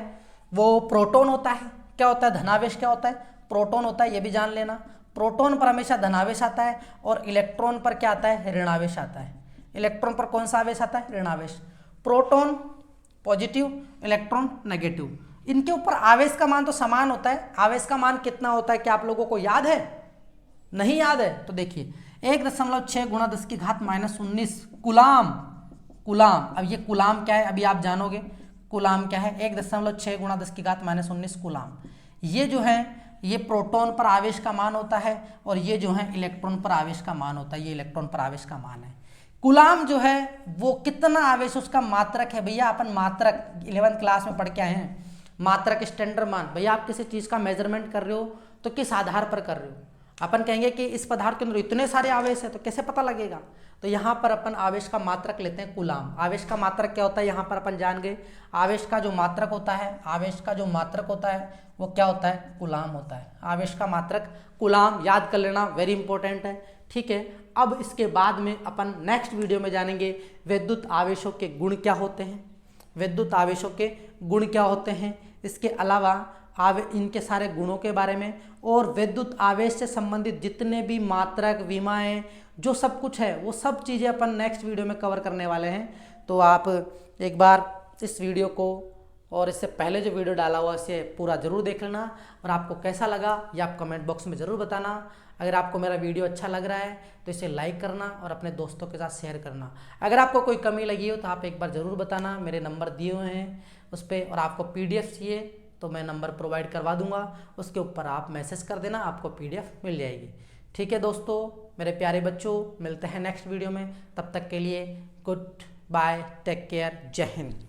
वो प्रोटॉन होता है। क्या होता है धनावेश, क्या होता है, प्रोटॉन होता है, ये भी जान लेना। प्रोटॉन पर हमेशा धनावेश आता है और इलेक्ट्रॉन पर क्या आता है, ऋणावेश आता है। इलेक्ट्रॉन पर कौन सा आवेश आता है, ऋणावेश। प्रोटॉन पॉजिटिव, इलेक्ट्रॉन नेगेटिव, इनके ऊपर आवेश का मान तो समान होता है। आवेश का मान कितना होता है, क्या आप लोगों को याद है, नहीं याद है तो देखिए 1.6 गुणा 10 की घात -19 कुलाम। कुलाम, अब ये कुलाम क्या है अभी आप जानोगे। कुलाम क्या है, 1.6 गुणा 10 की घात -19 कुलाम। ये जो है ये प्रोटॉन पर आवेश का मान होता है और ये जो है इलेक्ट्रॉन पर आवेश का मान होता है, ये इलेक्ट्रॉन पर आवेश का मान है। कुलाम जो है वो कितना आवेश, उसका मात्रक है। भैया अपन मात्रक 11th क्लास में पढ़ के आए हैं, मात्रक स्टैंडर्ड मान। भैया आप किसी चीज़ का मेजरमेंट कर रहे हो तो किस आधार पर कर रहे हो। अपन कहेंगे कि इस पदार्थ के अंदर इतने सारे आवेश है तो कैसे पता लगेगा। तो यहाँ पर अपन आवेश का मात्रक लेते हैं कुलाम। आवेश का मात्रक क्या होता है, यहाँ पर अपन जान गए आवेश का जो मात्रक होता है, आवेश का जो मात्रक होता है वो क्या होता है, कुलाम होता है। आवेश का मात्रक कुलाम, याद कर लेना, वेरी इंपॉर्टेंट है। ठीक है, अब इसके बाद में अपन नेक्स्ट वीडियो में जानेंगे विद्युत आवेशों के गुण क्या होते हैं, विद्युत आवेशों के गुण क्या होते हैं, इसके अलावा इनके सारे गुणों के बारे में, और विद्युत आवेश से संबंधित जितने भी मात्रक, विमाएं, जो सब कुछ है वो सब चीज़ें अपन नेक्स्ट वीडियो में कवर करने वाले हैं। तो आप एक बार इस वीडियो को और इससे पहले जो वीडियो डाला हुआ इसे पूरा ज़रूर देख लेना, और आपको कैसा लगा ये आप कमेंट बॉक्स में ज़रूर बताना। अगर आपको मेरा वीडियो अच्छा लग रहा है तो इसे लाइक करना और अपने दोस्तों के साथ शेयर करना। अगर आपको कोई कमी लगी हो तो आप एक बार ज़रूर बताना, मेरे नंबर दिए हुए हैं उस पर, और आपको PDF चाहिए तो मैं नंबर प्रोवाइड करवा दूंगा, उसके ऊपर आप मैसेज कर देना, आपको PDF मिल जाएगी। ठीक है दोस्तों, मेरे प्यारे बच्चों, मिलते हैं नेक्स्ट वीडियो में, तब तक के लिए गुड बाय, टेक केयर, जय हिंद।